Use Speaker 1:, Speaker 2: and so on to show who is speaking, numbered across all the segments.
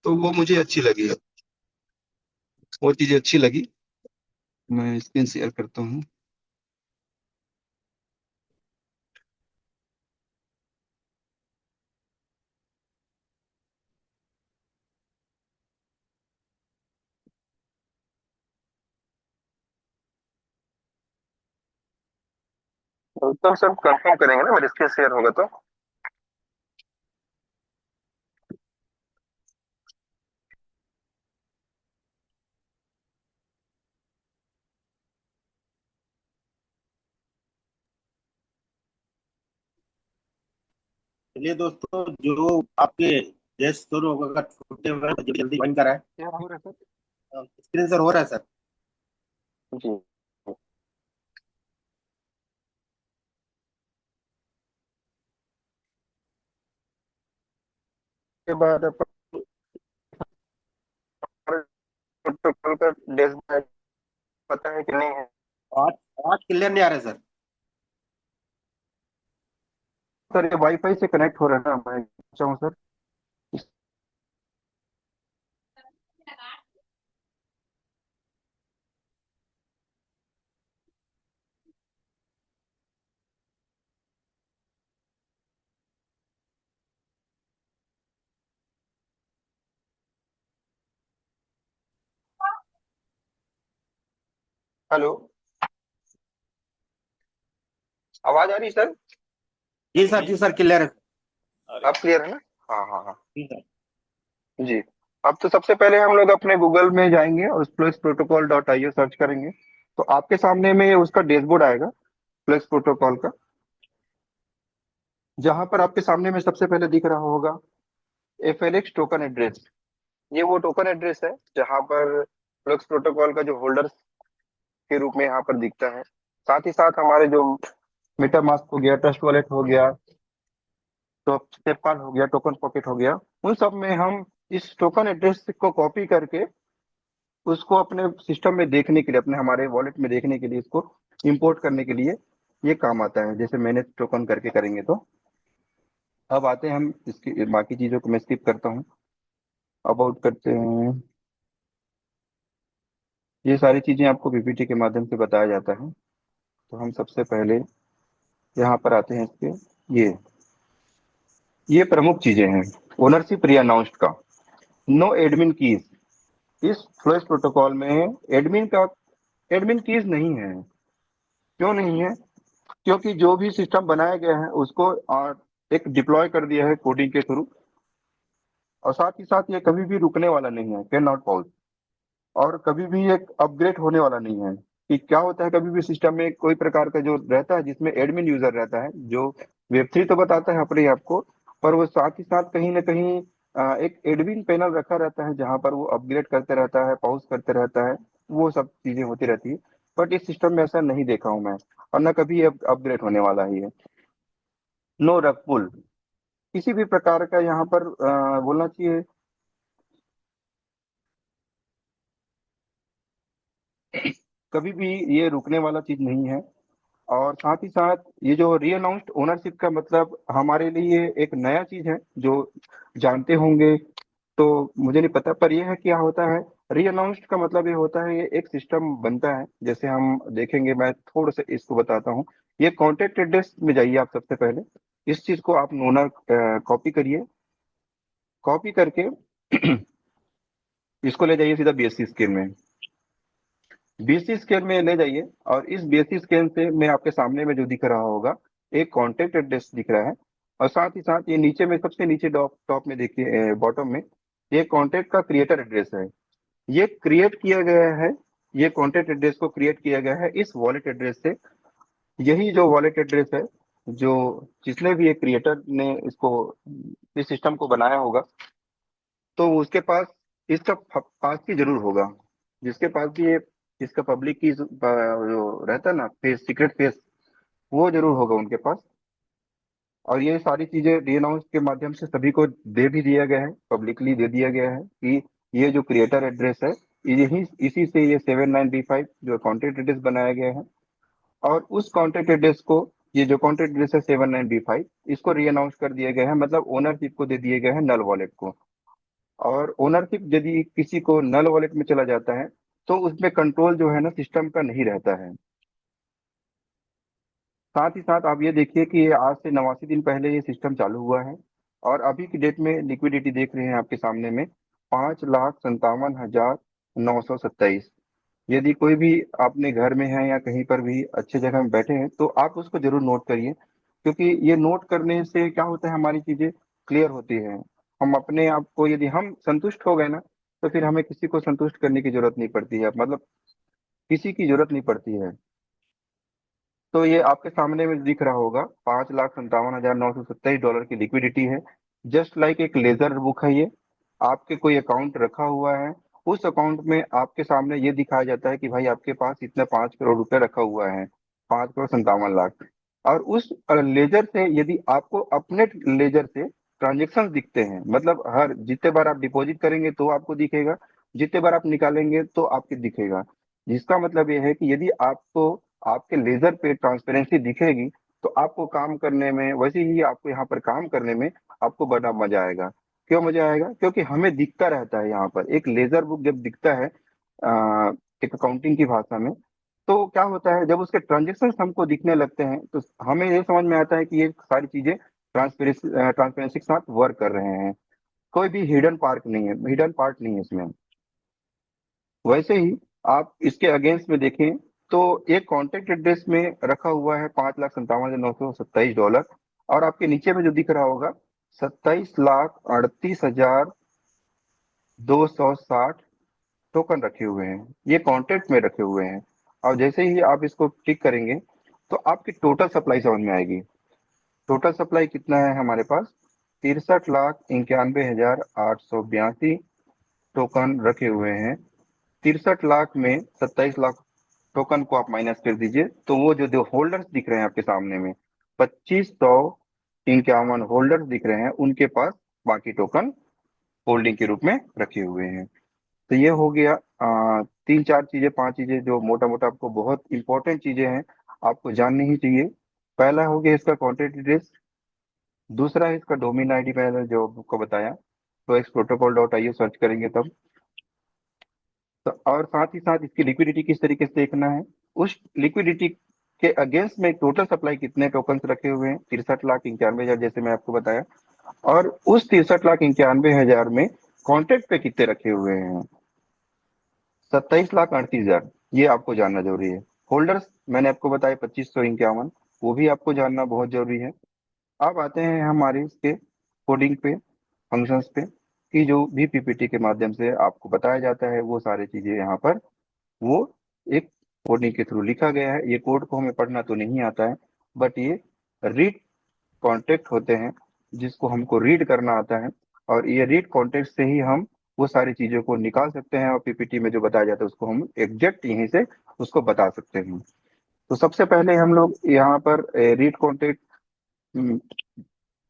Speaker 1: तो वो मुझे अच्छी लगी, वो चीज़ें अच्छी लगी। मैं स्क्रीन शेयर करता हूँ।
Speaker 2: तो सब कंफर्म करेंगे ना, मेरे स्क्रीन शेयर होगा तो।
Speaker 3: चलिए दोस्तों, जो आपके गैस शुरू होगा छोटे हुए तो जल्दी ज्वाइन कराएं।
Speaker 2: क्या हो रहा है
Speaker 3: स्क्रीन सर हो रहा है सर।
Speaker 2: सर जी? के बाद अपन प्रोटोकॉल का डैशबोर्ड पता है कि नहीं है?
Speaker 3: आवाज आवाज क्लियर नहीं आ रहा है सर।
Speaker 2: सर ये वाईफाई से कनेक्ट हो रहा है ना, मैं चाहूँ सर। हेलो, आवाज आ रही है सर?
Speaker 3: जी सर क्लियर है।
Speaker 2: अब क्लियर है ना? हाँ हाँ हाँ
Speaker 3: जी सर।
Speaker 2: जी। अब तो सबसे पहले हम लोग अपने गूगल में जाएंगे और plus protocol dot IO search करेंगे। तो आपके सामने में उसका डैशबोर्ड आएगा, प्लस प्रोटोकॉल का। जहां पर आपके सामने में सबसे पहले दिख रहा होगा एफएलएक्स टोकन एड्रेस। ये वो टोकन एड्रेस है जहां पर फ्लक्स प्रोटोकॉल का जो होल्डर के रूप में यहाँ पर दिखता है। साथ ही साथ हमारे जो मेटामास्क हो गया, ट्रस्ट वॉलेट हो गया, तो पेपाल हो गया, टोकन पॉकेट हो गया, उन सब में हम इस टोकन एड्रेस को कॉपी करके उसको अपने सिस्टम में देखने के लिए, अपने हमारे वॉलेट में देखने के लिए, इसको इंपोर्ट करने के लिए ये काम आता है। जैसे मैंने टोकन करके करेंगे तो अब आते हैं हम इसकी बाकी चीजों को मैं स्किप करता हूँ। अबाउट करते हैं। ये सारी चीजें आपको पीपीटी के माध्यम से बताया जाता है। तो हम सबसे पहले यहाँ पर आते हैं इसके। ये ये प्रमुख चीजें हैं। ओनरशिप री अनाउंस्ड का, नो एडमिन कीज। इस फ्लश प्रोटोकॉल में एडमिन कीज नहीं है। क्यों नहीं है? क्योंकि जो भी सिस्टम बनाया गया है उसको एक डिप्लॉय कर दिया है कोडिंग के थ्रू। और साथ ही साथ ये कभी भी रुकने वाला नहीं है, कैन नॉट पॉज। और कभी भी एक अपग्रेड होने वाला नहीं है। कि क्या होता है, कभी भी सिस्टम में कोई प्रकार का जो रहता है जिसमें एडमिन यूजर रहता है, जो वेब3 तो बताता है अपने आप को, पर वो साथ ही साथ कहीं ना कहीं एक एडमिन पैनल रखा रहता है जहां पर वो अपग्रेड करते रहता है, पॉज करते रहता है। वो सब चीजें होती रहती है। बट इस सिस्टम में ऐसा नहीं देखा हूं मैं, और ना कभी अपग्रेड होने वाला ही है। नो रग पुल, किसी भी प्रकार का यहाँ पर बोलना चाहिए, कभी भी ये रुकने वाला चीज नहीं है। और साथ ही साथ ये जो रीअनाउंस्ड ओनरशिप का मतलब हमारे लिए एक नया चीज है, जो जानते होंगे तो मुझे नहीं पता, पर यह है क्या होता है। रीअनाउंस्ड का मतलब ये होता है, ये एक सिस्टम बनता है। जैसे हम देखेंगे, मैं थोड़ा सा इसको बताता हूँ। ये कॉन्टेक्ट एड्रेस में जाइए आप सबसे पहले। इस चीज को आप नोना कॉपी करिए। कॉपी करके इसको ले जाइए सीधा बीएससी स्केल में। बीएससी स्केल में ले जाइए, और इस बीएससी स्केल से मैं आपके सामने में जो दिख रहा होगा, एक कॉन्टेक्ट एड्रेस दिख रहा है। और साथ ही साथ ये नीचे में, सबसे नीचे टॉप टॉप में देखिए, बॉटम में ये कॉन्टेक्ट का क्रिएटर एड्रेस है। ये क्रिएट किया गया है। ये कॉन्टेक्ट एड्रेस को क्रिएट किया गया है इस वॉलेट एड्रेस से। यही जो वॉलेट एड्रेस है, जो जिसने भी ये क्रिएटर ने इसको, इस सिस्टम को बनाया होगा, तो उसके पास इसका पास की जरूर होगा। जिसके पास भी ये, इसका पब्लिक की जो रहता है ना फेस, सीक्रेट फेस, वो जरूर होगा उनके पास। और ये सारी चीजें डी अनाउंस के माध्यम से सभी को दे भी दिया गया है, पब्लिकली दे दिया गया है कि ये जो क्रिएटर एड्रेस है, यही इसी से ये 79B5 जो कॉन्टेक्ट एड्रेस बनाया गया है। और उस कॉन्टेक्ट एड्रेस को, ये जो कॉन्टेक्ट एड्रेस है 79B5, इसको री अनाउंस कर दिया गया है, मतलब ओनरशिप को दे दिए गए हैं नल वॉलेट को। और ओनरशिप यदि किसी को नल वॉलेट में चला जाता है तो उसमें कंट्रोल जो है ना सिस्टम का नहीं रहता है। साथ ही साथ आप ये देखिए कि ये आज से 89 दिन पहले ये सिस्टम चालू हुआ है और अभी की डेट में लिक्विडिटी देख रहे हैं आपके सामने में 5,57,927। यदि कोई भी अपने घर में है या कहीं पर भी अच्छे जगह में बैठे हैं तो आप उसको जरूर नोट करिए, क्योंकि ये नोट करने से क्या होता है, हमारी चीजें क्लियर होती हैं। हम अपने आप को यदि हम संतुष्ट हो गए ना तो फिर हमें किसी को संतुष्ट करने की जरूरत नहीं पड़ती है, मतलब किसी की जरूरत नहीं पड़ती है। तो ये आपके सामने में दिख रहा होगा, $5,57,927 की लिक्विडिटी है। जस्ट लाइक एक लेजर बुक है ये। आपके कोई अकाउंट रखा हुआ है, उस अकाउंट में आपके सामने ये दिखाया जाता है कि भाई आपके पास इतना 5 करोड़ रुपए रखा हुआ है, 5,57 लाख। और उस लेजर से यदि आपको अपने लेजर से ट्रांजेक्शन दिखते हैं, मतलब हर जितने बार आप डिपॉजिट करेंगे तो आपको दिखेगा, जितने बार आप निकालेंगे तो आपको दिखेगा। जिसका मतलब ये है कि यदि आपको आपके लेजर पे ट्रांसपेरेंसी दिखेगी तो आपको काम करने में, वैसे ही आपको यहाँ पर काम करने में आपको बड़ा मजा आएगा। क्यों मजा आएगा? क्योंकि हमें दिखता रहता है यहाँ पर एक लेजर बुक जब दिखता है एक अकाउंटिंग की भाषा में, तो क्या होता है जब उसके ट्रांजेक्शन हमको दिखने लगते हैं तो हमें ये समझ में आता है कि ये सारी चीजें ट्रांसपेरेंसी के साथ वर्क कर रहे हैं। कोई भी हिडन पार्ट नहीं है, हिडन पार्ट नहीं है इसमें। वैसे ही आप इसके अगेंस्ट में देखें तो एक कॉन्टेक्ट एड्रेस में रखा हुआ है $5,57,927। और आपके नीचे में जो दिख रहा होगा 27,38,260 टोकन रखे हुए हैं, ये कॉन्टेक्ट में रखे हुए हैं। और जैसे ही आप इसको टिक करेंगे तो आपकी टोटल सप्लाई समझ में आएगी। टोटल सप्लाई कितना है हमारे पास? 63,91,882 टोकन रखे हुए हैं। 63 लाख में 27 लाख टोकन को आप माइनस कर दीजिए तो वो जो दो होल्डर्स दिख रहे हैं आपके सामने में, 2551 होल्डर्स दिख रहे हैं, उनके पास बाकी टोकन होल्डिंग के रूप में रखे हुए हैं। तो ये हो गया तीन चार चीजें, पांच चीजें जो मोटा मोटा आपको बहुत इंपॉर्टेंट चीजें हैं, आपको जाननी ही चाहिए। पहला हो गया इसका कॉन्टेक्ट एड्रेस, दूसरा है इसका डोमेन आईडी, मैंने जो आपको बताया, तो xprotocol.io सर्च करेंगे तब। तो और साथ ही साथ इसकी लिक्विडिटी किस तरीके से देखना है, उस लिक्विडिटी के अगेंस्ट में टोटल सप्लाई कितने टोकन रखे हुए हैं, 63,91,000 जैसे मैं आपको बताया। और उस 63,91,000 में कॉन्ट्रैक्ट पे कितने रखे हुए हैं, 27,38,000, ये आपको जानना जरूरी है। होल्डर्स मैंने आपको बताया 2551, वो भी आपको जानना बहुत जरूरी है। अब आते हैं हमारे इसके कोडिंग पे, फंक्शंस पे, कि जो भी पीपीटी के माध्यम से आपको बताया जाता है वो सारी चीजें यहाँ पर वो एक कोडिंग के थ्रू लिखा गया है। ये कोड को हमें पढ़ना तो नहीं आता है, बट ये रीड कॉन्टेक्ट होते हैं जिसको हमको रीड करना आता है। और ये रीड कॉन्टेक्ट से ही हम वो सारी चीजों को निकाल सकते हैं और पीपीटी में जो बताया जाता है उसको हम एग्जैक्ट यहीं से उसको बता सकते हैं। तो सबसे पहले हम लोग यहाँ पर रीड कॉन्टेक्ट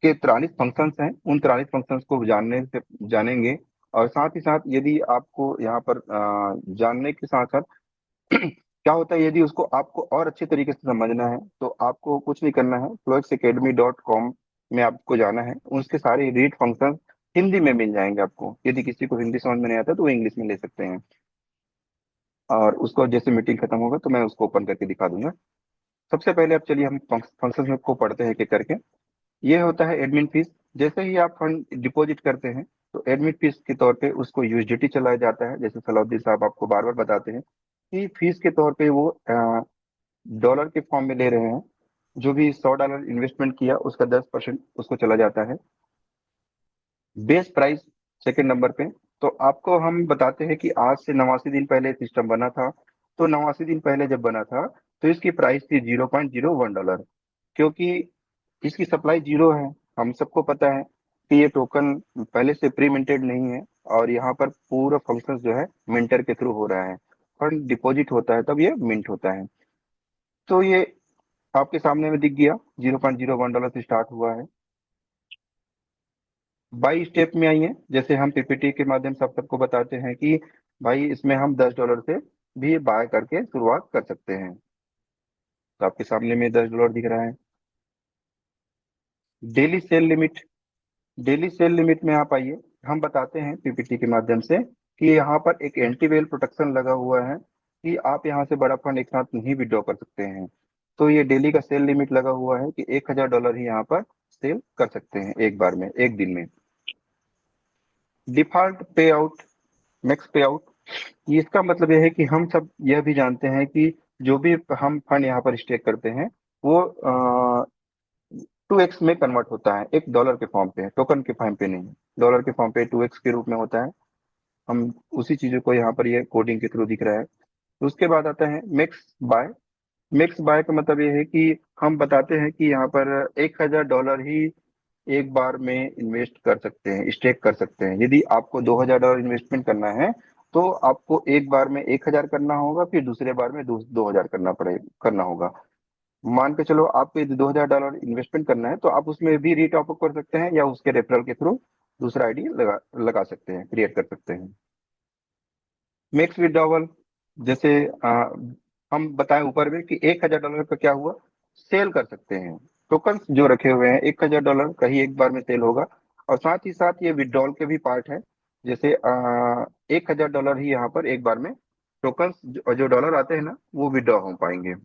Speaker 2: के 43 फंक्शंस हैं, उन 43 फंक्शंस को जानने से जानेंगे। और साथ ही साथ यदि आपको यहाँ पर जानने के साथ साथ क्या होता है, यदि उसको आपको और अच्छे तरीके से समझना है तो आपको कुछ नहीं करना है, flowxacademy.com में आपको जाना है। उसके सारे रीड फंक्शन हिंदी में मिल जाएंगे आपको। यदि किसी को हिंदी समझ में नहीं आता तो वो इंग्लिश में ले सकते हैं। और उसको जैसे मीटिंग खत्म होगा तो मैं उसको ओपन करके दिखा दूंगा। सबसे पहले अब चलिए हम फंक्शन को पढ़ते हैं एक करके। ये होता है एडमिन फीस। जैसे ही आप फंड डिपॉजिट करते हैं तो एडमिन फीस के तौर पे उसको यूएसडीटी चलाया जाता है। जैसे सलाउद्दीन साहब आपको बार बार बताते हैं कि फीस के तौर पे वो डॉलर के फॉर्म में ले रहे हैं। जो भी $100 इन्वेस्टमेंट किया उसका 10% उसको चला जाता है। बेस प्राइस सेकंड नंबर पे। तो आपको हम बताते हैं कि आज से 89 दिन पहले सिस्टम बना था। तो 89 दिन पहले जब बना था तो इसकी प्राइस थी $0.01, क्योंकि इसकी सप्लाई जीरो है। हम सबको पता है कि ये टोकन पहले से प्री मिंटेड नहीं है और यहाँ पर पूरा फंक्शन जो है मिंटर के थ्रू हो रहा है। फंड डिपॉजिट होता है तब ये मिंट होता है। तो ये आपके सामने में दिख गया, $0.01 से स्टार्ट हुआ है। बाई स्टेप में आइए, जैसे हम पीपीटी के माध्यम से आप सबको बताते हैं कि भाई इसमें हम $10 से भी बाय करके शुरुआत कर सकते हैं। तो आपके सामने में $10 दिख रहा है। Daily cell limit, daily cell limit में आप आइए। हम बताते हैं पीपीटी के माध्यम से कि यहाँ पर एक एंटी वेल प्रोटेक्शन लगा हुआ है कि आप यहाँ से बड़ा फंड एक साथ नहीं विड्रॉ कर सकते हैं। तो ये डेली का सेल लिमिट लगा हुआ है कि $1000 ही यहाँ पर सेल कर सकते हैं एक बार में, एक दिन में। डिफॉल्ट पे आउट, मैक्स पे आउट, इसका मतलब यह है कि हम सब यह भी जानते हैं कि जो भी हम फंड यहाँ पर स्टेक करते हैं वो 2x में कन्वर्ट होता है, एक डॉलर के फॉर्म पे, टोकन के फॉर्म पे नहीं, डॉलर के फॉर्म पे 2x के रूप में होता है। हम उसी चीजों को यहाँ पर ये कोडिंग के थ्रू दिख रहा है। तो उसके बाद आता है मिक्स बाय। मिक्स बाय का मतलब ये है कि हम बताते हैं कि यहाँ पर $1000 ही एक बार में इन्वेस्ट कर सकते हैं, स्टेक कर सकते हैं। यदि आपको $2000 इन्वेस्टमेंट करना है तो आपको एक बार में 1000 करना होगा, फिर दूसरे बार में 2000 करना होगा। मान के चलो आपको यदि $2000 इन्वेस्टमेंट करना है तो आप उसमें भी रीटॉप अप कर सकते हैं या उसके रेफरल के थ्रू दूसरा आईडी लगा सकते हैं, क्रिएट कर सकते हैं। मिक्स विड्रॉवल, जैसे हम बताएं ऊपर में कि $1000 का क्या हुआ, सेल कर सकते हैं। टोकन जो रखे हुए हैं $1000 का ही एक बार में सेल होगा। और साथ ही साथ ये विड्रॉल के भी पार्ट है, जैसे $1000 ही यहाँ पर एक बार में टोकन जो डॉलर आते हैं ना वो विड्रॉ हो पाएंगे।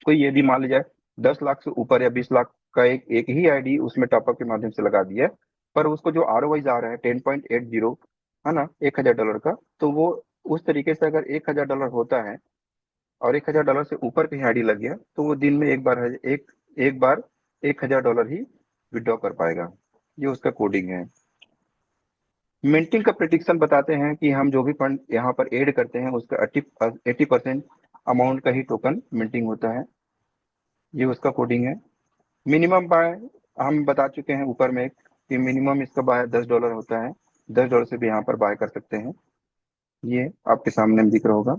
Speaker 2: कोई यदि मान लिया 10 लाख से ऊपर या 20 लाख का एक ही आईडी उसमें टॉपअप के माध्यम से लगा दिया है, पर उसको जो ROI आ रहा है 10.80 है ना $1000 का, तो वो उस तरीके से अगर $1000 होता है और $1000 से ऊपर कहीं आईडी लग गया तो वो दिन में एक बार $1000 ही विड्रॉ कर पाएगा। ये उसका कोडिंग है। मिंटिंग का प्रिडिक्शन बताते हैं कि हम जो भी फंड यहाँ पर ऐड करते हैं उसका 80% अमाउंट का ही टोकन मिंटिंग होता है। ये उसका कोडिंग है। मिनिमम बाय हम बता चुके हैं ऊपर में कि मिनिमम इसका बाय $10 होता है। $10 से भी यहाँ पर बाय कर सकते हैं, ये आपके सामने दिख रहा होगा।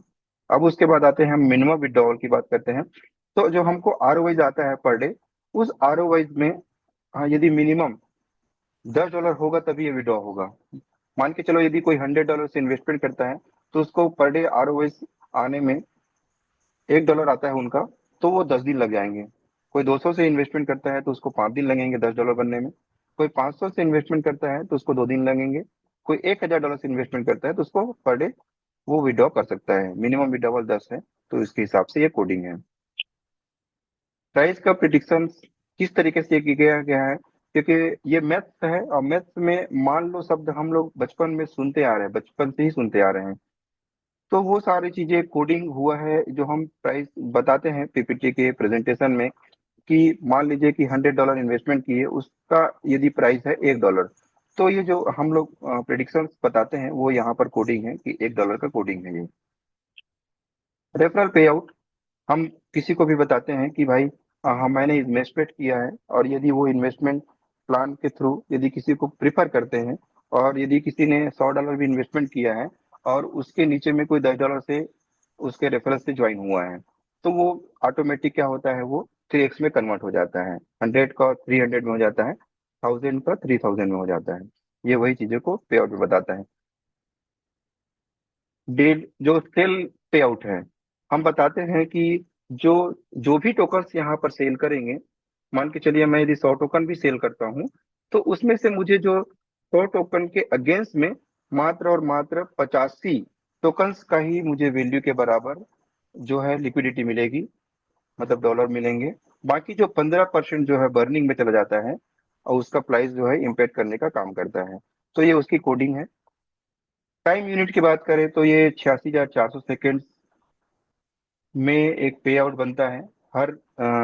Speaker 2: अब उसके बाद आते हैं हम मिनिमम विड्रॉवल की बात करते हैं। तो जो हमको ROI आता है पर डे, उस ROI में यदि मिनिमम $10 होगा तभी ये विड्रॉ होगा। मान के चलो यदि कोई $100 से इन्वेस्टमेंट करता है तो उसको पर डे ROI आने में $1 आता है उनका, तो वो 10 दिन लग जाएंगे। कोई 200 से इन्वेस्टमेंट करता है तो उसको 5 दिन लगेंगे $10 बनने में। कोई 500 से इन्वेस्टमेंट करता है तो उसको 2 दिन लगेंगे। कोई $1000 से इन्वेस्टमेंट करता है तो उसको पर डे वो विड्रॉ कर सकता है। मिनिमम विड्रॉवल 10 है, तो इसके हिसाब से ये कोडिंग है। प्राइस का प्रिडिक्शन किस तरीके से किया गया है, क्योंकि ये मैथ्स है और मैथ्स में मान लो शब्द हम लोग बचपन में सुनते आ रहे हैं, बचपन से ही सुनते आ रहे हैं, तो वो सारी चीजें कोडिंग हुआ है। जो हम प्राइस बताते हैं पीपीटी के प्रेजेंटेशन में कि मान लीजिए कि $100 इन्वेस्टमेंट किए, उसका यदि प्राइस है $1, तो ये जो हम लोग प्रिडिक्शन बताते हैं वो यहाँ पर कोडिंग है कि $1 का कोडिंग है ये। रेफरल पे आउट, हम किसी को भी बताते हैं कि भाई मैंने इन्वेस्टमेंट किया है, और यदि वो इन्वेस्टमेंट प्लान के थ्रू यदि किसी को प्रिफर करते हैं, और यदि किसी ने $100 भी इन्वेस्टमेंट किया है और उसके नीचे में कोई $10 से उसके रेफरेंस से ज्वाइन हुआ है, तो वो ऑटोमेटिक क्या होता है, वो 3x में कन्वर्ट हो जाता है। 100 का 300 में हो जाता है, 1000 का 3000 में हो जाता है। ये वही चीजों को पे आउट में बताता है। डेड जो सेल पे आउट है, हम बताते हैं कि जो जो भी टोकन्स यहाँ पर सेल करेंगे, मान के चलिए मैं यदि 100 टोकन भी सेल करता हूँ तो उसमें से मुझे जो 100 टोकन के अगेंस्ट में मात्र और मात्र 85 टोकन्स का ही मुझे वैल्यू के बराबर जो है लिक्विडिटी मिलेगी, मतलब डॉलर मिलेंगे। बाकी जो 15% जो है बर्निंग में चला जाता है और उसका प्राइस जो है इम्पैक्ट करने का काम करता है। तो ये उसकी कोडिंग है। टाइम यूनिट की बात करें तो ये 86,400 सेकेंड में एक पे आउट बनता है। हर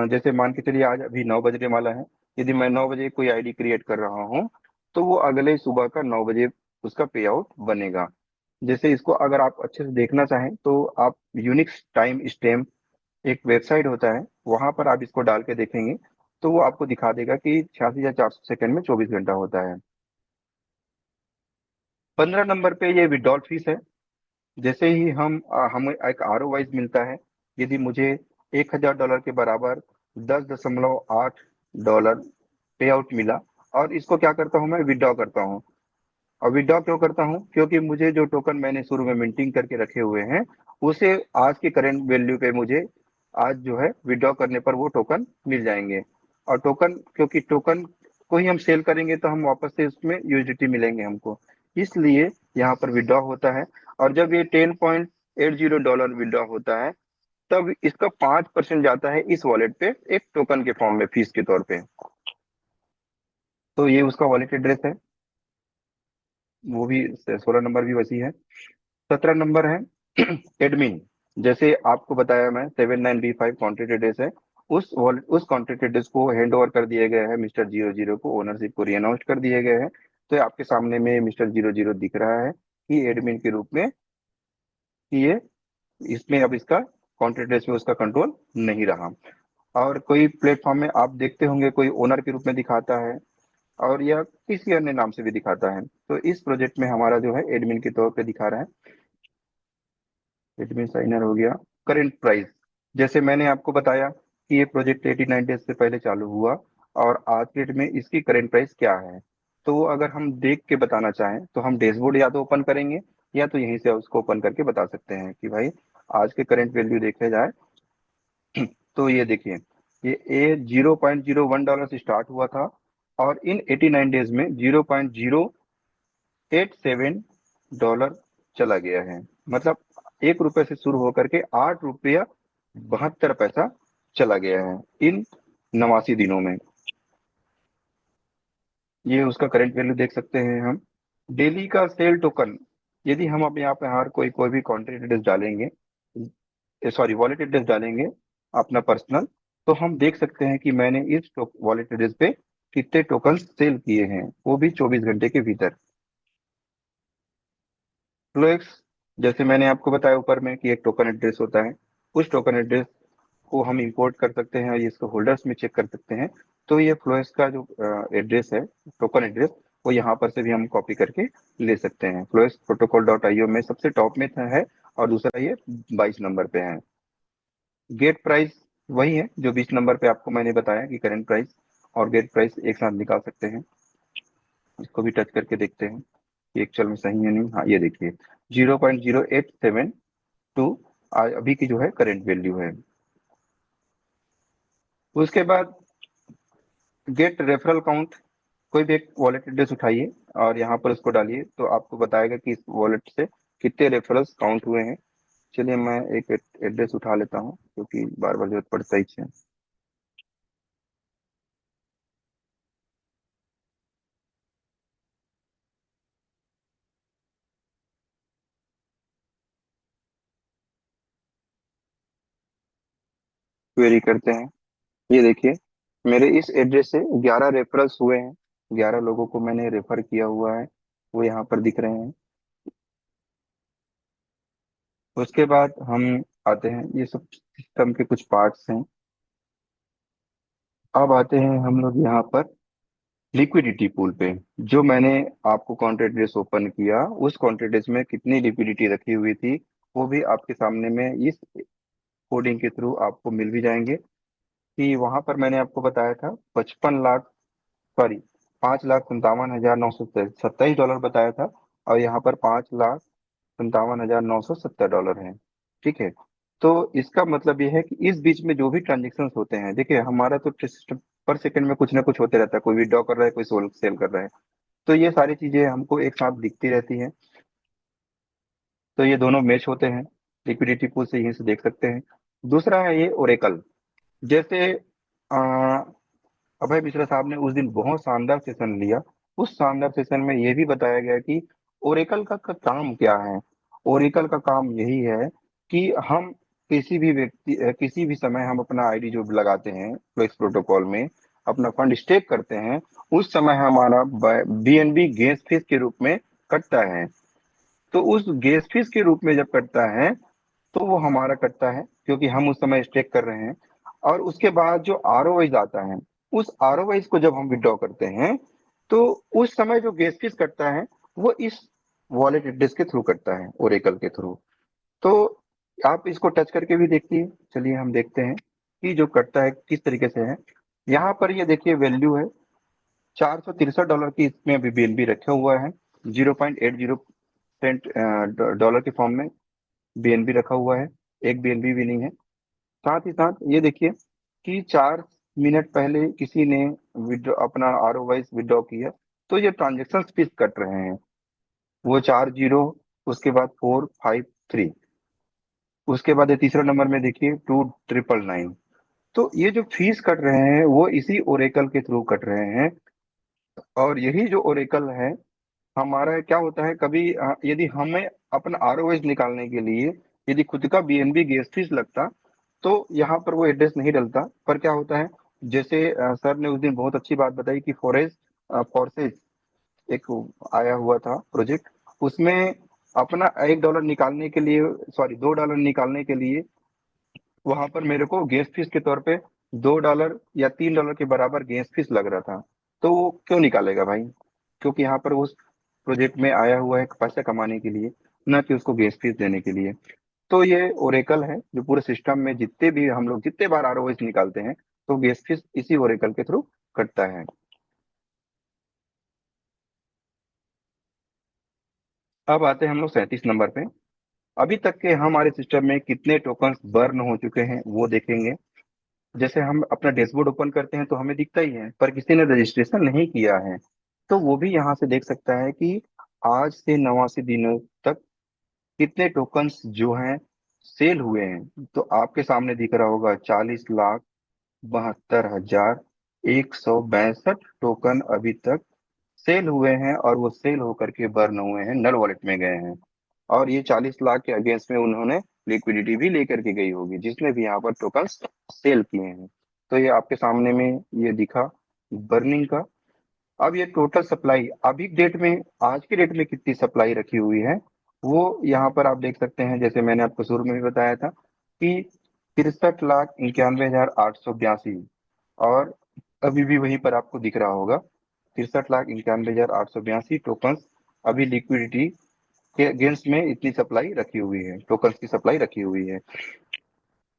Speaker 2: जैसे मान के चलिए आज अभी 9 बजने वाला है, यदि मैं 9 बजे कोई आईडी क्रिएट कर रहा हूँ तो वो अगले सुबह का 9 बजे उसका पे आउट बनेगा। जैसे इसको अगर आप अच्छे से देखना चाहें तो आप यूनिक्स टाइम स्टैम्प एक वेबसाइट होता है, वहां पर आप इसको डाल के देखेंगे तो वो आपको दिखा देगा कि 86,400 सेकेंड में 24 घंटा होता है। 15 नंबर पे ये विड्रॉल फीस है। जैसे ही हमें एक ROI मिलता है, यदि मुझे $1000 के बराबर $10.8 पे आउट मिला, और इसको क्या करता हूँ मैं विड्रॉ करता हूँ। और विड्रॉ क्यों करता हूँ, क्योंकि मुझे जो टोकन मैंने शुरू में मिंटिंग करके रखे हुए हैं उसे आज की करंट वैल्यू पे मुझे आज जो है विड्रॉ करने पर वो टोकन मिल जाएंगे। और टोकन, क्योंकि टोकन को ही हम सेल करेंगे तो हम वापस से उसमें यूएसडीटी मिलेंगे हमको, इसलिए यहाँ पर विड्रॉ होता है। और जब ये $10.80 विड्रॉ होता है तब इसका 5% जाता है इस वॉलेट पे एक टोकन के फॉर्म में फीस के तौर पे। तो ये उसका वॉलेट एड्रेस है, वो भी 16 नंबर भी वैसी है। 17 नंबर है एडमिन। जैसे आपको बताया मैं 79B5 कॉन्ट्रैक्ट एड्रेस है, उस कॉन्ट्रैक्ट एड्रेस को हैंड ओवर कर दिया गया है मिस्टर 00 को, ओनरशिप को रीअनाउंस कर दिए गए हैं। तो ये आपके सामने में मिस्टर 00 दिख रहा है कि एडमिन के रूप में, कि ये इसमें अब इसका कॉन्ट्रैक्ट एड्रेस में उसका कंट्रोल नहीं रहा। और कोई प्लेटफॉर्म में आप देखते होंगे कोई ओनर के रूप में दिखाता है और या किसी अन्य नाम से भी दिखाता है। तो इस प्रोजेक्ट में हमारा जो है एडमिन के तौर पे दिखा रहा है। एडमिन साइनर हो गया। करंट प्राइस, जैसे मैंने आपको बताया कि ये प्रोजेक्ट 89 डेज से पहले चालू हुआ और आज के डेट में इसकी करंट प्राइस क्या है। तो अगर हम देख के बताना चाहें तो हम डैशबोर्ड या तो ओपन करेंगे या तो यहीं से उसको ओपन करके बता सकते हैं कि भाई आज के करंट वैल्यू देखे जाए तो ये देखिए, ये $0.01 से स्टार्ट हुआ था और इन 89 डेज में $0.087 चला गया है। मतलब ₹1 से शुरू होकर के ₹8.72 चला गया है इन 89 दिनों में। ये उसका करंट वैल्यू देख सकते हैं हम। डेली का सेल टोकन, यदि हम अब यहाँ पे हर कोई भी कॉन्ट्रैक्ट एड्रेस डालेंगे, सॉरी वॉलेट एड्रेस डालेंगे अपना पर्सनल, तो हम देख सकते हैं कि मैंने इस वॉलेट एड्रेस पे कितने टोकन सेल किए हैं, वो भी 24 घंटे के भीतर। फ्लोएक्स, जैसे मैंने आपको बताया ऊपर में कि एक टोकन एड्रेस होता है, उस टोकन एड्रेस को हम इंपोर्ट कर सकते हैं और ये इसको होल्डर्स में चेक कर सकते हैं। तो ये फ्लोएक्स का जो एड्रेस है, टोकन एड्रेस, वो यहाँ पर से भी हम कॉपी करके ले सकते हैं। फ्लोएक्स protocol.io में सबसे टॉप में है और दूसरा ये 22 नंबर पे है। गेट प्राइस वही है जो 20 नंबर पे आपको मैंने बताया कि करंट प्राइस और गेट प्राइस एक साथ निकाल सकते हैं। इसको भी टच करके देखते हैं कि एक्चुअल में सही है नहीं। हाँ, ये देखिए 0.0872 अभी की जो है करंट वैल्यू है। उसके बाद गेट रेफरल काउंट, कोई भी एक वॉलेट एड्रेस उठाइए और यहाँ पर उसको डालिए तो आपको बताएगा कि इस वॉलेट से कितने रेफरल्स काउंट हुए हैं। चलिए मैं एक एड्रेस उठा लेता हूँ क्योंकि बार बार जरूरत पड़ता ही है। क्वेरी करते हैं। ये देखिए मेरे इस एड्रेस से 11 रेफरल्स हुए हैं, 11 लोगों को मैंने रेफर किया हुआ है, वो यहाँ पर दिख रहे हैं। उसके बाद हम आते हैं, ये सब सिस्टम के कुछ पार्ट्स हैं। अब आते हैं हम लोग यहाँ पर लिक्विडिटी पूल पे। जो मैंने आपको कॉन्ट्रैक्ट एड्रेस ओपन किया उस कॉन्ट्रैक्ट एड्रेस में कितनी लिक्विडिटी रखी हुई थी वो भी आपके सामने में इस कोडिंग के थ्रू आपको मिल भी जाएंगे। कि वहां पर मैंने आपको बताया था 55 लाख, सॉरी 5,57,927 डॉलर बताया था और यहाँ पर 5,57,970 डॉलर है। ठीक है, तो इसका मतलब ये है कि इस बीच में जो भी ट्रांजेक्शन होते हैं, देखिए हमारा तो सिस्टम पर सेकंड में कुछ ना कुछ होते रहता है, कोई विड्रॉ कर रहा है कोई सोल सेल कर रहा है, तो ये सारी चीजें हमको एक साथ दिखती रहती हैं। तो ये दोनों मैच होते हैं, लिक्विडिटी पूल से यहीं से देख सकते हैं। दूसरा है ये ओरेकल। जैसे अभय मिश्रा साहब ने उस दिन बहुत शानदार सेशन लिया, उस शानदार सेशन में यह भी बताया गया कि ओरेकल का काम क्या है। ओरेकल का काम यही है कि हम किसी भी व्यक्ति किसी भी समय हम अपना आईडी जो लगाते हैं फ्लेक्स प्रोटोकॉल में, अपना फंड स्टेक करते हैं, उस समय हमारा बीएनबी गैस फीस के रूप में कटता है। तो उस गैस फीस के रूप में जब कटता है तो वो हमारा कटता है क्योंकि हम उस समय स्टेक कर रहे हैं। और उसके बाद जो आरओवाइज आता है, उस आरओवाइज को जब हम विड्रॉ करते हैं तो उस समय जो गैस फीस कटता है वो इस वॉलेट एड्रेस के थ्रू कटता है, ओरेकल के थ्रू। तो आप इसको टच करके भी देखिए। चलिए हम देखते हैं कि जो कटता है किस तरीके से है। यहाँ पर ये देखिए वैल्यू है $463 की, इसमें अभी बीएनबी रखा हुआ है। 0.80 डॉलर के फॉर्म में बीएनबी रखा हुआ है, एक बीएनबी भी नहीं है। साथ ही साथ ये देखिए कि मिनट पहले किसी ने विड्रॉ अपना ROI विड्रॉ किया, तो ये ट्रांजेक्शन फीस कट रहे हैं। वो 4 जीरो, उसके बाद 453, उसके बाद ये तीसरा नंबर में देखिए 2999। तो ये जो फीस कट रहे हैं वो इसी ओरेकल के थ्रू कट रहे हैं। और यही जो ओरेकल है, हमारा क्या होता है, कभी यदि हमें अपना ROI निकालने के लिए यदि खुद का BNB गैस फीस लगता, तो यहाँ पर वो एड्रेस नहीं डलता। पर क्या होता है, जैसे सर ने उस दिन बहुत अच्छी बात बताई कि फॉरेज एक आया हुआ था प्रोजेक्ट, उसमें अपना $1 निकालने के लिए, सॉरी $2 निकालने के लिए, वहां पर मेरे को गैस फीस के तौर पे $2 या $3 के बराबर गैस फीस लग रहा था। तो वो क्यों निकालेगा भाई? क्योंकि यहाँ पर उस प्रोजेक्ट में आया हुआ है पैसा कमाने के लिए, न कि उसको गैस फीस देने के लिए। तो ये ओरेकल है जो पूरे सिस्टम में जितने भी हम लोग जितने बार ROI निकालते हैं, तो गैस फीस इसी ओरेकल के थ्रू कटता है। अब आते हैं हम लोग 37 नंबर पे। अभी तक के हमारे सिस्टम में कितने टोकन्स बर्न हो चुके हैं वो देखेंगे। जैसे हम अपना डैशबोर्ड ओपन करते हैं तो हमें दिखता ही है, पर किसी ने रजिस्ट्रेशन नहीं किया है, तो वो भी यहाँ से देख सकता है कि आज से 89 दिनों तक कितने टोकन्स जो हैं सेल हुए हैं। तो आपके सामने दिख रहा होगा 40,72,162 टोकन अभी तक सेल हुए हैं, और वो सेल होकर के बर्न हुए हैं, नल वॉलेट में गए हैं। और ये 40 लाख के अगेंस्ट में उन्होंने लिक्विडिटी भी लेकर के गई होगी, जिसने भी यहाँ पर टोकन्स सेल किए हैं। तो ये आपके सामने में ये दिखा बर्निंग का। अब ये टोटल सप्लाई अभी डेट में, आज के डेट में कितनी सप्लाई रखी हुई है, वो यहाँ पर आप देख सकते हैं। जैसे मैंने आपको शुरू में भी बताया था कि 63,91,882, और अभी भी वहीं पर आपको दिख रहा होगा 63,91,882 टोकन्स अभी लिक्विडिटी के अगेंस्ट में इतनी सप्लाई रखी हुई है, टोकन्स की सप्लाई रखी हुई है।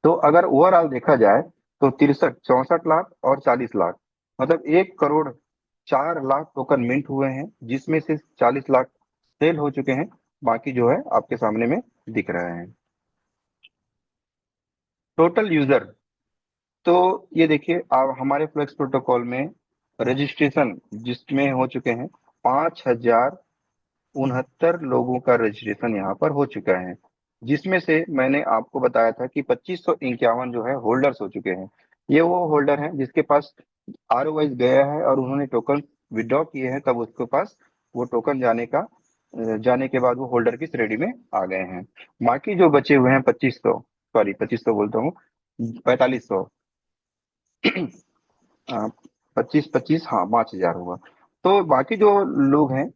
Speaker 2: तो अगर ओवरऑल देखा जाए तो 64 लाख और 40 लाख, मतलब 1,04,00,000 टोकन मिंट हुए हैं, जिसमें से 40 लाख सेल हो चुके हैं। बाकी जो है आपके सामने में दिख रहा है। टोटल यूजर, तो ये देखिए आप हमारे फ्लेक्स प्रोटोकॉल में रजिस्ट्रेशन जिसमें हो चुके हैं 5,069 लोगों का रजिस्ट्रेशन यहाँ पर हो चुका है, जिसमें से मैंने आपको बताया था कि 2551 जो है होल्डर्स हो चुके हैं। ये वो होल्डर हैं जिसके पास ROI गया है और उन्होंने टोकन विड्रॉ किए हैं, तब उसके पास वो टोकन जाने के बाद वो होल्डर की श्रेणी में आ गए हैं। बाकी जो बचे हुए हैं 2500, सॉरी 2500 बोलता हूँ, 4500, 25 25, हाँ 5,000 हुआ। तो बाकी जो लोग हैं,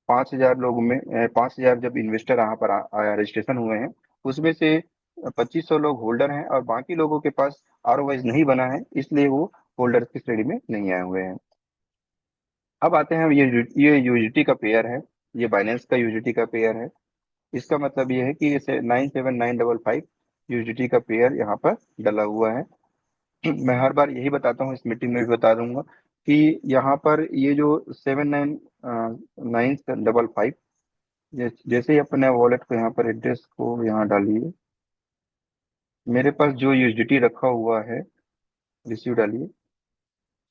Speaker 2: 5,000 लोगों में 5,000 जब इन्वेस्टर यहाँ पर आया रजिस्ट्रेशन हुए हैं, उसमें से 2500 लोग होल्डर हैं, और बाकी लोगों के पास ROI नहीं बना है, इसलिए वो होल्डर की श्रेणी में नहीं आए हुए हैं। अब आते हैं, ये यूजिटी का पेयर है, ये बाइनेंस का यूजिटी का पेयर है। इसका मतलब ये है कि इसे 97955 यूजिटी का पेयर यहाँ पर डला हुआ है। मैं हर बार यही बताता हूँ, इस मीटिंग में भी बता दूंगा कि यहाँ पर ये जो 79955, जैसे ही अपने वॉलेट को यहाँ पर एड्रेस को यहाँ डालिए, मेरे पास जो यूएसडीटी रखा हुआ है, रिसीव डालिए,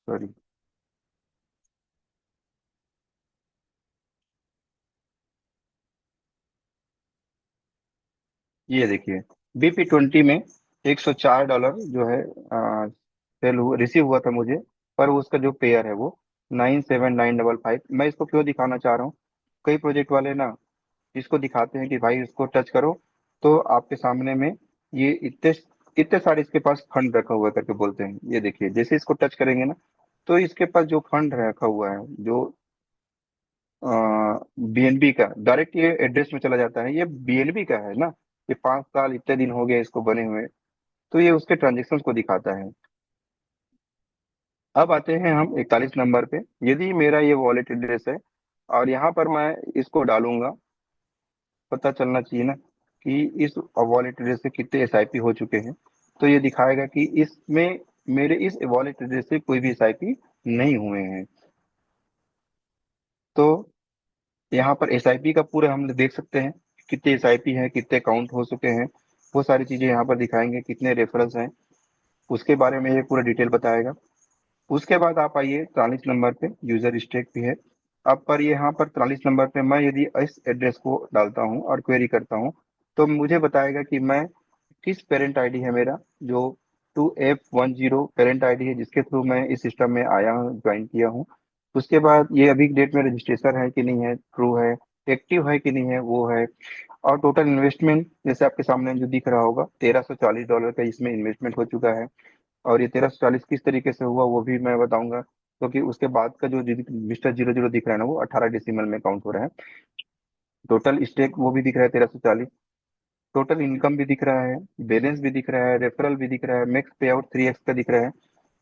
Speaker 2: सॉरी, ये देखिए BP20 में $104 जो है सेल हुआ, रिसीव हुआ था मुझे। पर उसका जो पेयर है वो 97955। मैं इसको क्यों दिखाना चाह रहा हूँ, कई प्रोजेक्ट वाले ना इसको दिखाते हैं कि भाई इसको टच करो, तो आपके सामने में ये इतने इतने सारे इसके पास फंड रखा हुआ है करके बोलते हैं। ये देखिए जैसे इसको टच करेंगे ना, तो इसके पास जो फंड रखा हुआ है, जो BNB का डायरेक्ट ये एड्रेस में चला जाता है। ये BNB का है ना, ये 5 साल इतने दिन हो गए इसको बने हुए, तो ये उसके ट्रांजेक्शन को दिखाता है। अब आते हैं हम 41 नंबर पे। यदि मेरा ये वॉलेट एड्रेस है और यहाँ पर मैं इसको डालूंगा, पता चलना चाहिए ना कि इस वॉलेट एड्रेस से कितने SIP हो चुके हैं। तो ये दिखाएगा कि इसमें मेरे इस वॉलेट एड्रेस से कोई भी SIP नहीं हुए हैं। तो यहाँ पर SIP का पूरा हम देख सकते हैं, कितने SIP हैं, कितने काउंट हो चुके हैं, वो सारी चीजें यहाँ पर दिखाएंगे, कितने रेफरेंस हैं। उसके बारे में ये पूरा डिटेल बताएगा। उसके बाद आप आइए 43 नंबर पे, यूजर स्टेक भी है। अब पर यहाँ पर 43 नंबर पे मैं यदि इस एड्रेस को डालता हूँ और क्वेरी करता हूँ, तो मुझे बताएगा कि मैं किस पेरेंट आईडी है मेरा, जो 2F10 पेरेंट आईडी है, जिसके थ्रू मैं इस सिस्टम में आया हूँ, ज्वाइन किया हूँ। उसके बाद ये अभी डेट में रजिस्ट्रेशन है कि नहीं है, ट्रू है, एक्टिव है कि नहीं है, वो है। और टोटल इन्वेस्टमेंट जैसे आपके सामने जो दिख रहा होगा, $1340 का इसमें इन्वेस्टमेंट हो चुका है। और ये 1340 किस तरीके से हुआ वो भी मैं बताऊंगा, क्योंकि उसके बाद का जो मिस्टर 00 दिख रहा है ना, वो 18 डेसिमल में काउंट हो रहा है। टोटल स्टेक वो भी दिख रहा है 1340। टोटल इनकम भी दिख रहा है, बैलेंस भी दिख रहा है, रेफरल भी दिख रहा है, मैक्स पे आउट 3x का दिख रहा है।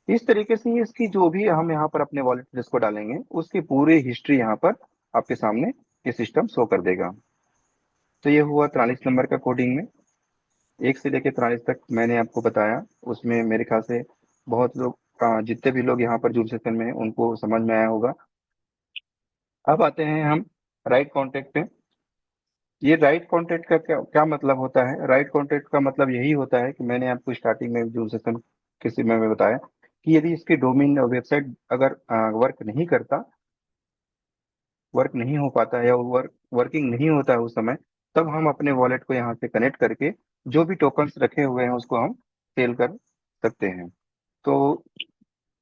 Speaker 2: इस तरीके से ये इसकी जो भी हम यहाँ पर अपने वॉलेट एड्रेस को डालेंगे, उसकी पूरी हिस्ट्री यहाँ पर आपके सामने ये सिस्टम शो कर देगा। तो ये हुआ 43 नंबर का कोडिंग में। 1 से लेकर 43 तक मैंने आपको बताया। उसमें मेरे ख्याल से बहुत लोग जितने भी लोग यहाँ पर जूम सेशन में हैं, उनको समझ में आया होगा। अब आते हैं हम राइट कॉन्टेक्ट पे। ये राइट कॉन्टेक्ट का क्या क्या मतलब होता है? राइट कॉन्टेक्ट का मतलब यही होता है कि मैंने आपको स्टार्टिंग में जूम सेशन किसी में बताया कि यदि इसके डोमेन वेबसाइट अगर वर्क नहीं हो पाता है, या वर्किंग नहीं होता है उस समय, तब हम अपने वॉलेट को यहाँ से कनेक्ट करके जो भी टोकन्स रखे हुए हैं उसको हम सेल कर सकते हैं। तो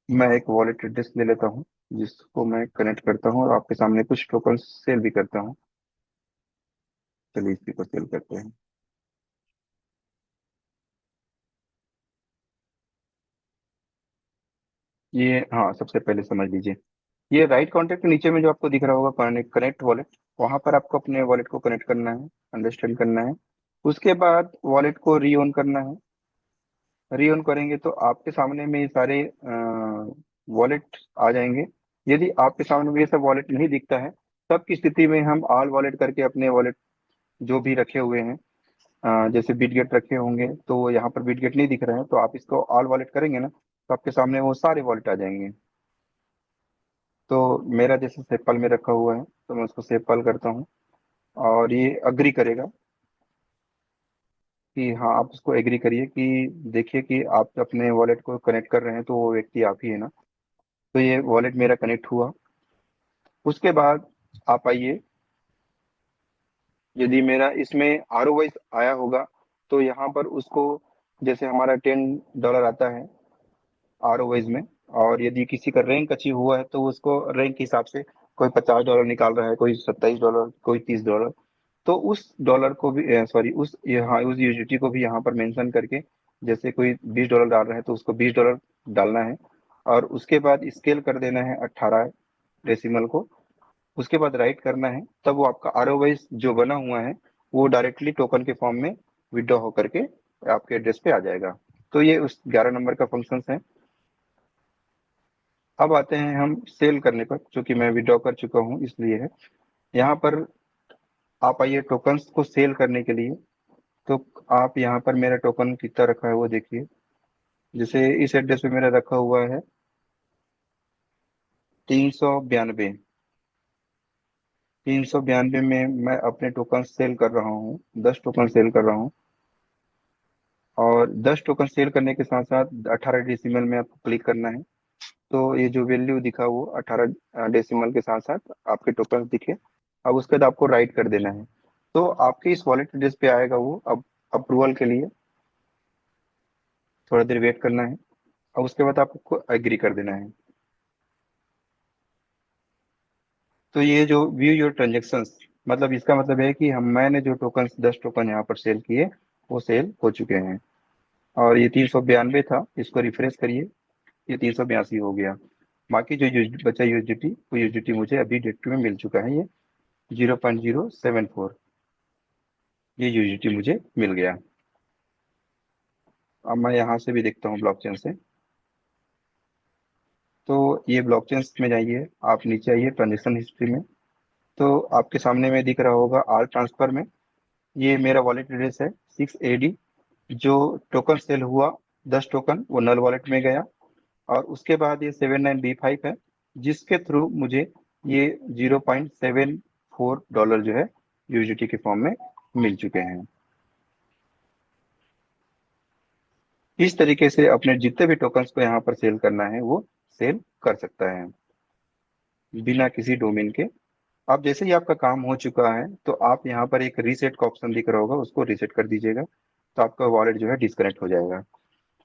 Speaker 2: मैं एक वॉलेट एड्रेस ले लेता हूँ, जिसको मैं कनेक्ट करता हूँ और आपके सामने कुछ टोकन सेल भी करता हूँ। चलिए इसी को सेल करते हैं। ये हाँ, सबसे पहले समझ लीजिए, ये राइट कॉन्टेक्ट के नीचे में जो आपको दिख रहा होगा कनेक्ट वॉलेट, वहां पर आपको अपने वॉलेट को कनेक्ट करना है, अंडरस्टैंड करना है। उसके बाद वॉलेट को री ऑन करना है। री ऑन करेंगे तो आपके सामने में ये सारे वॉलेट आ जाएंगे। यदि आपके सामने में ये सब वॉलेट नहीं दिखता है, तब की स्थिति में हम ऑल वॉलेट करके अपने वॉलेट जो भी रखे हुए हैं, जैसे बिटगेट रखे होंगे, तो वो यहाँ पर बिटगेट नहीं दिख रहे हैं, तो आप इसको ऑल वॉलेट करेंगे ना, तो आपके सामने वो सारे वॉलेट आ जाएंगे। तो मेरा जैसे सेपल में रखा हुआ है, तो मैं उसको सेपल करता हूँ, और ये अग्री करेगा कि हाँ, आप उसको एग्री करिए कि देखिए कि आप अपने वॉलेट को कनेक्ट कर रहे हैं, तो वो व्यक्ति आप ही है ना। तो ये वॉलेट मेरा कनेक्ट हुआ। उसके बाद आप आइए, यदि मेरा इसमें ROI आया होगा, तो यहाँ पर उसको, जैसे हमारा $10 आता है ROI में, और यदि किसी का रैंक अचीव हुआ है, तो उसको रैंक के हिसाब से कोई $50 निकाल रहा है, कोई $27, कोई $30। तो उस डॉलर को भी, सॉरी, उस यूजिटी को भी यहाँ पर मेंशन करके, जैसे कोई $20 डाल रहा है, तो उसको $20 डालना है। और उसके बाद स्केल कर देना है 18 डेसिमल को। उसके बाद राइट करना है, तब वो आपका ROI जो बना हुआ है, वो डायरेक्टली टोकन के फॉर्म में विड्रॉ होकर के आपके एड्रेस पे आ जाएगा। तो ये उस 11 नंबर का फंक्शन है। अब आते हैं हम सेल करने पर, क्योंकि मैं विड्रॉ कर चुका हूँ इसलिए है। यहाँ पर आप आइए टोकन्स को सेल करने के लिए। तो आप यहाँ पर मेरा टोकन कितना रखा है वो देखिए। जैसे इस एड्रेस पे मेरा रखा हुआ है 392। 392 में मैं अपने टोकन सेल कर रहा हूँ, 10 टोकन सेल कर रहा हूँ। और 10 टोकन सेल करने के साथ साथ 18 डेसिमल में आपको क्लिक करना है। तो ये जो वैल्यू दिखा, वो 18 डेसिमल के साथ साथ आपके टोकन दिखे। अब उसके बाद आपको राइट कर देना है, तो आपके इस वॉलेट एड्रेस पे आएगा वो। अब अप्रूवल के लिए थोड़ा देर वेट करना है, और उसके बाद आपको एग्री कर देना है। तो ये जो व्यू योर ट्रांजेक्शन्स, मतलब इसका मतलब है कि हम मैंने जो टोकन 10 टोकन यहाँ पर सेल किए, वो सेल हो चुके हैं। और ये 392 था, इसको रिफ्रेश करिए, ये 382 हो गया। बाकी जो बचा यूएसडीटी, वो यूएसडीटी मुझे अभी डेट में मिल चुका है, ये 0.074, ये यूएसडीटी मुझे मिल गया। अब मैं यहाँ से भी देखता हूँ ब्लॉकचेन से। तो ये ब्लॉकचेन में जाइए, आप नीचे आइए ट्रांजेक्शन हिस्ट्री में। तो आपके सामने में दिख रहा होगा आल ट्रांसफर में, ये मेरा वॉलेट एड्रेस है 6AD। जो टोकन सेल हुआ 10 टोकन, वो नल वॉलेट में गया। और उसके बाद ये 79B5 है, जिसके थ्रू मुझे ये $0.74 जो है यूजिटी के फॉर्म में मिल चुके हैं। इस तरीके से अपने जितने भी टोकन्स को यहाँ पर सेल करना है वो सेल कर सकता है बिना किसी डोमेन के। अब जैसे ही आपका काम हो चुका है तो आप यहाँ पर एक रीसेट का ऑप्शन दिख रहा होगा, उसको रीसेट कर दीजिएगा, तो आपका वॉलेट जो है डिस्कनेक्ट हो जाएगा।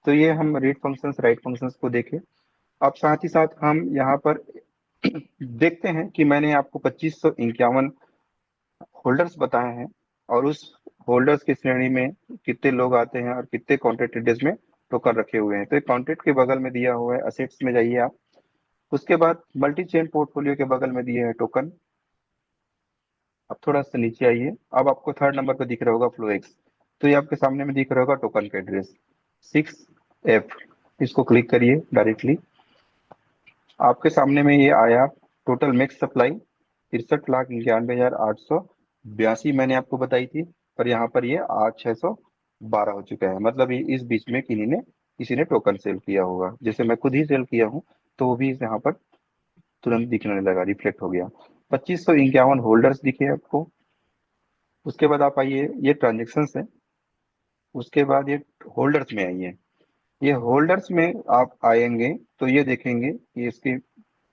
Speaker 2: तो ये हम रीड फंक्शंस राइट फंक्शंस को देखे। अब साथ ही साथ हम यहाँ पर देखते हैं कि मैंने आपको 2551 होल्डर्स बताए हैं, और उस होल्डर्स की श्रेणी में कितने लोग आते हैं और कितने कॉन्ट्रैक्ट एड्रेस में टोकन रखे हुए हैं। तो एक कॉन्ट्रैक्ट के बगल में दिया हुआ है असेट्स में जाइए आप। उसके बाद मल्टी चेन पोर्टफोलियो के बगल में दिए है टोकन। अब थोड़ा सा नीचे आइए, अब आपको थर्ड नंबर पर दिख रहा होगा फ्लो एक्स। तो ये आपके सामने में दिख रहा होगा टोकन का एड्रेस 6F। इसको क्लिक करिए डायरेक्टली, आपके सामने में ये आया टोटल मैक्स सप्लाई 63,91,882 मैंने आपको बताई थी, पर यहाँ पर ये 8,612 हो चुका है। मतलब ये इस बीच में किसी ने टोकन सेल किया होगा, जैसे मैं खुद ही सेल किया हूँ, तो वो भी यहाँ पर तुरंत दिखने लगा, रिफ्लेक्ट हो गया। 2551 होल्डर्स दिखे आपको। उसके बाद आप आइए, ये ट्रांजेक्शन है। उसके बाद ये होल्डर्स में आइए। ये होल्डर्स में आप आएंगे तो ये देखेंगे कि इसकी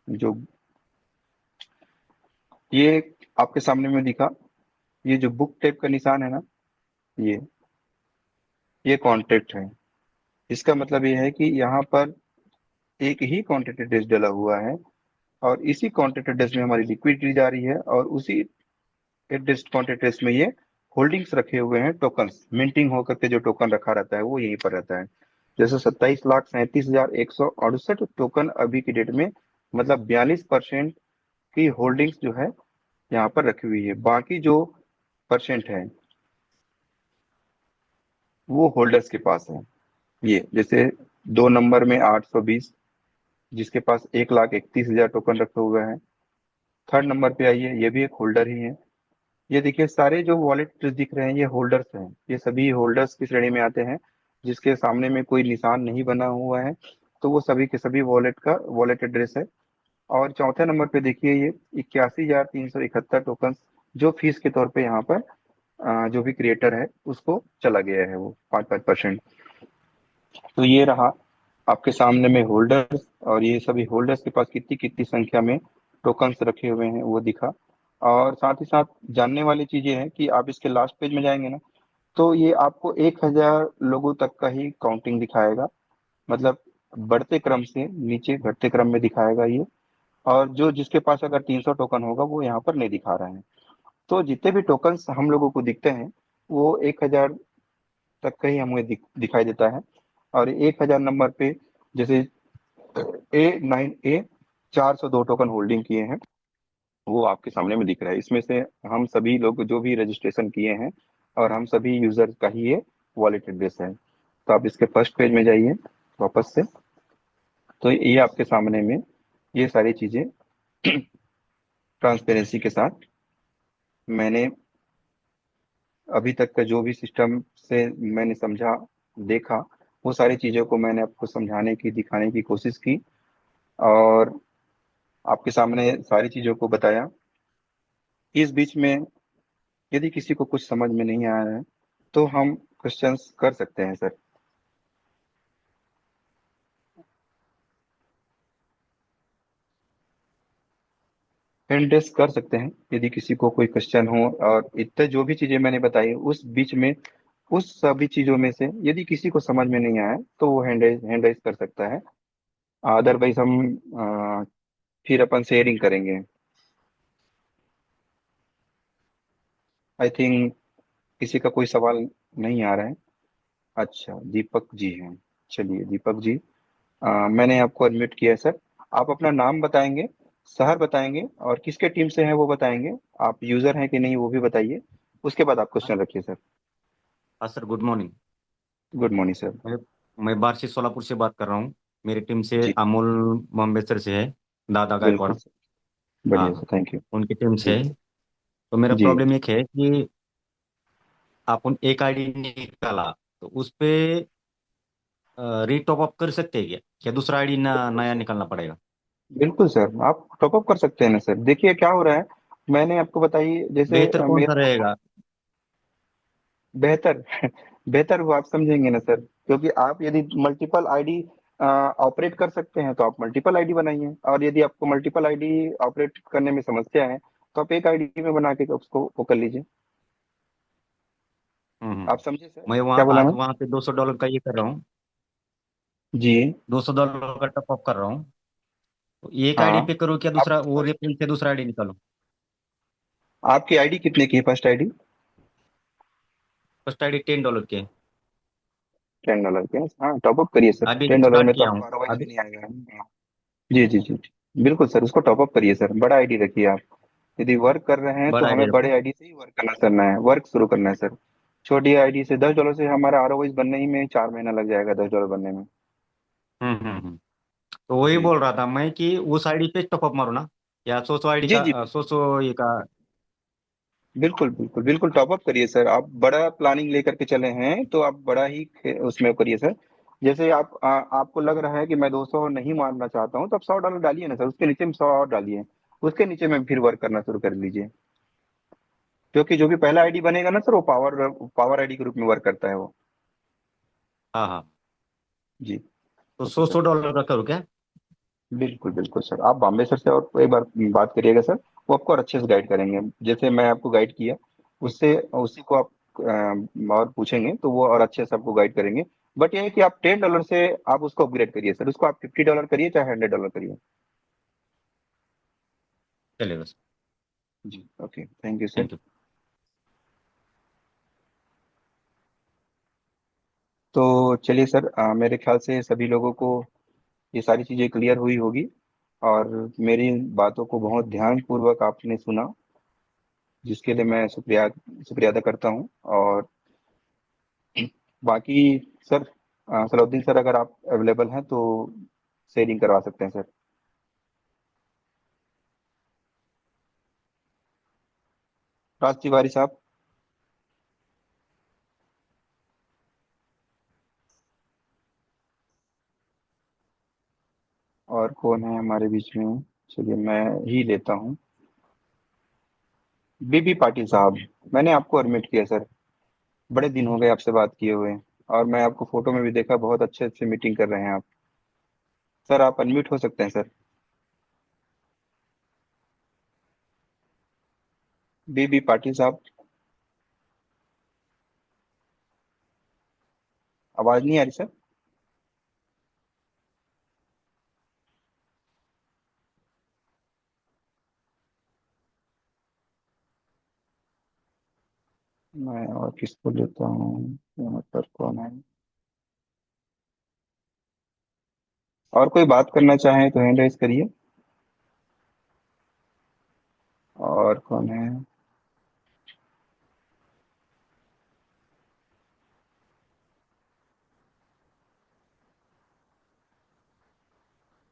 Speaker 2: जो ये आपके सामने में दिखा, ये जो बुक टाइप का निशान है ना, ये ये कॉन्ट्रैक्ट है। इसका मतलब ये है कि यहाँ पर एक ही कॉन्ट्रैक्ट एड्रेस डला हुआ है, और इसी कॉन्ट्रैक्ट एड्रेस में हमारी लिक्विडिटी जा रही है, और उसी एड्रेस कॉन्ट्रैक्ट एड्रेस में ये होल्डिंग्स रखे हुए हैं, टोकन्स मिंटिंग होकर के जो टोकन रखा रहता है वो यहीं पर रहता है। जैसे 27,37,168 टोकन अभी की डेट में, मतलब 42% की होल्डिंग्स जो है यहाँ पर रखी हुई है। बाकी जो परसेंट है वो होल्डर्स के पास है। ये जैसे 2 नंबर में 820, जिसके पास 1,31,000 टोकन रखे हुए हैं। थर्ड नंबर पे आइए, ये भी एक होल्डर ही है। ये देखिए सारे जो वॉलेट दिख रहे हैं ये होल्डर्स हैं, ये सभी होल्डर्स की श्रेणी में आते हैं। जिसके सामने में कोई निशान नहीं बना हुआ है तो वो सभी के सभी वॉलेट का वॉलेट एड्रेस है। और चौथे नंबर पे देखिए ये 81,371 टोकन जो फीस के तौर पे यहाँ पर जो भी क्रिएटर है उसको चला गया है, वो 5-5%। तो ये रहा आपके सामने में होल्डर्स, और ये सभी होल्डर्स के पास कितनी कितनी संख्या में टोकन्स रखे हुए हैं वो दिखा। और साथ ही साथ जानने वाली चीज ये है कि आप इसके लास्ट पेज में जाएंगे ना, तो ये आपको 1,000 लोगों तक का ही काउंटिंग दिखाएगा। मतलब बढ़ते क्रम से नीचे घटते क्रम में दिखाएगा ये। और जो जिसके पास अगर 300 टोकन होगा वो यहाँ पर नहीं दिखा रहा है। तो जितने भी टोकन्स हम लोगों को दिखते हैं वो 1,000 तक का ही हमें दिखाई देता है। और 1,000 नंबर पे जैसे A9A 402 टोकन होल्डिंग किए हैं, वो आपके सामने में दिख रहा है। इसमें से हम सभी लोग जो भी रजिस्ट्रेशन किए हैं और हम सभी यूजर का ही ये वॉलेट एड्रेस है। तो आप इसके फर्स्ट पेज में जाइए वापस से, तो ये आपके सामने में ये सारी चीजें ट्रांसपेरेंसी के साथ मैंने अभी तक का जो भी सिस्टम से मैंने समझा देखा, वो सारी चीजों को मैंने आपको समझाने की दिखाने की कोशिश की, और आपके सामने सारी चीजों को बताया। इस बीच में यदि किसी को कुछ समझ में नहीं आ रहा है तो हम क्वेश्चंस कर सकते हैं सर। हैंड रेस कर सकते हैं यदि किसी को कोई क्वेश्चन हो, और इतने जो भी चीजें मैंने बताई उस बीच में उस सभी चीजों में से यदि किसी को समझ में नहीं आया तो वो हैंड रेस कर सकता है। अदरवाइज हम अ, फिर अपन शेयरिंग करेंगे। आई थिंक किसी का कोई सवाल नहीं आ रहा है। अच्छा, दीपक जी हैं। चलिए दीपक जी, मैंने आपको अनम्यूट किया है सर। आप अपना नाम बताएंगे, शहर बताएंगे, और किसके टीम से हैं वो बताएंगे। आप यूजर हैं कि नहीं वो भी बताइए। उसके बाद आप क्वेश्चन रखिए सर।
Speaker 4: हाँ sir, good morning.
Speaker 2: Good morning sir.
Speaker 4: मैं मैं बार्शी सोलापुर से बात कर रहा हूँ। मेरी टीम से
Speaker 2: जी
Speaker 4: अमोल बम्बेसर से है, दादा गायकवाड़।
Speaker 2: बिल्कुल सर, बढ़िया
Speaker 4: हाँ,
Speaker 2: सर, थैंक यू।
Speaker 4: उनकी टीम से
Speaker 2: जी
Speaker 4: है। तो मेरा
Speaker 2: जी
Speaker 4: प्रॉब्लम एक है कि अपन एक आईडी निकाला तो उस पे रीटॉप अप कर सकते हैं क्या? क्या दूसरा आईडी नया निकालना पड़ेगा?
Speaker 2: बिल्कुल सर, आप टॉपअप कर सकते हैं ना सर। देखिए क्या हो रहा है, मैंने आपको बताई जैसे
Speaker 4: बेहतर कौन सा
Speaker 2: मेरा
Speaker 4: रहेगा?
Speaker 2: बेहतर बेहतर वो आप समझेंगे ना सर। क्योंकि आप यदि मल्टीपल आईडी ऑपरेट कर सकते हैं तो आप मल्टीपल आईडी बनाइए, और यदि आपको मल्टीपल आईडी ऑपरेट करने में समस्या है तो आप एक आईडी में बना के उसको वो कर लीजिए। आप समझे सर
Speaker 4: मैं
Speaker 2: क्या
Speaker 4: वहाँ
Speaker 2: बोला
Speaker 4: आज
Speaker 2: मैं?
Speaker 4: वहाँ पे $200 का ये कर रहा हूँ,
Speaker 2: जी।
Speaker 4: $200 का टॉप अप कर रहा हूँ। तो एक आईडी
Speaker 2: हाँ।
Speaker 4: पे करूँ क्या,
Speaker 2: आप
Speaker 4: दूसरा वो रेफरल से दूसरा आईडी निकालूं?
Speaker 2: आपकी आईडी कितने की है, फर्स्ट आईडी?
Speaker 4: फर्स्ट आईडी $10 की है।
Speaker 2: $10 के? हाँ, टॉपअप करिए सर,
Speaker 4: अभी
Speaker 2: $10
Speaker 4: स्टार्ट
Speaker 2: में तो
Speaker 4: किया
Speaker 2: आपको
Speaker 4: हूँ
Speaker 2: आरओआई भी
Speaker 4: अभी।
Speaker 2: नहीं आएगा। हाँ। जी जी जी जी, बिल्कुल सर, उसको टॉपअप करिए सर, बड़ा आईडी रखिए आप। यदि वर्क कर रहे हैं तो
Speaker 4: बड़ा आईडी
Speaker 2: हमें
Speaker 4: रखूँ।
Speaker 2: बड़े आईडी से ही करना है, वर्क शुरू करना है सर। छोटी आईडी से $10 से हमारा आरओआई बनने ही में 4 महीना लग जाएगा, $10 बनने में।
Speaker 4: हम्म। तो वही
Speaker 2: जी
Speaker 4: बोल रहा था मैं कि उस आईडी पे टॉपअप मारो ना, या 100 आईडी
Speaker 2: जी जी,
Speaker 4: का 100 ये का।
Speaker 2: बिल्कुल बिल्कुल बिल्कुल टॉपअप करिए सर। आप बड़ा प्लानिंग लेकर के चले हैं तो आप बड़ा ही उसमें करिए सर। जैसे आपको लग रहा है कि मैं 200 नहीं मारना चाहता हूँ, तो आप $100 डालिए ना सर, उसके नीचे में 100 और डालिए, उसके नीचे में फिर वर्क करना शुरू कर लीजिए। क्योंकि जो भी पहला आईडी बनेगा ना सर, वो पावर पावर आईडी के रूप में वर्क करता है वो।
Speaker 4: हाँ हाँ।
Speaker 2: जी।
Speaker 4: तो
Speaker 2: ओके
Speaker 4: सौ
Speaker 2: सर।
Speaker 4: सौ डॉलर का करूँ क्या?
Speaker 2: बिल्कुल बिल्कुल सर, आप बॉम्बे सर से और एक बार बात करिएगा सर, वो आपको और अच्छे से गाइड करेंगे, जैसे मैं आपको गाइड किया
Speaker 4: ठीक।
Speaker 2: उससे, उसी को आप और पूछेंगे तो वो और अच्छे से आपको गाइड करेंगे। बट ये है कि आप $10 से आप उसको अपग्रेड करिए सर, उसको आप $50 करिए चाहे $100 करिए।
Speaker 4: चलेगा सर।
Speaker 2: जी okay, thank you sir.
Speaker 4: Thank you.
Speaker 2: तो चलिए सर, मेरे ख्याल से सभी लोगों को ये सारी चीज़ें क्लियर हुई होगी, और मेरी बातों को बहुत ध्यान पूर्वक आपने सुना, जिसके लिए मैं शुक्रिया शुक्रिया अदा करता हूँ। और बाकी सर, सलाउद्दीन सर अगर आप अवेलेबल हैं तो शेयरिंग करवा सकते हैं सर। राज तिवारी साहब, और कौन है हमारे बीच में? चलिए मैं ही लेता हूँ, बीबी पाटिल साहब। मैंने आपको अडमिट किया सर, बड़े दिन हो गए आपसे बात किए हुए, और मैं आपको फोटो में भी देखा, बहुत अच्छे से मीटिंग कर रहे हैं आप। सर आप अनम्यूट हो सकते हैं सर। बीबी पाटिल साहब, आवाज नहीं आ रही सर। मैं और किसको लेता हूँ, यहाँ पर कौन है? और कोई बात करना चाहे तो हैंड राइज करिए। और कौन है?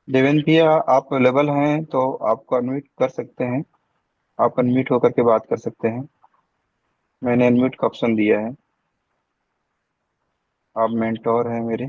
Speaker 2: देवेंद्र भैया, आप अवेलेबल हैं तो आपको अनम्यूट कर सकते हैं, आप अनम्यूट होकर के बात कर सकते हैं। मैंने अनम्यूट का ऑप्शन दिया है, आप मेंटोर हैं मेरे।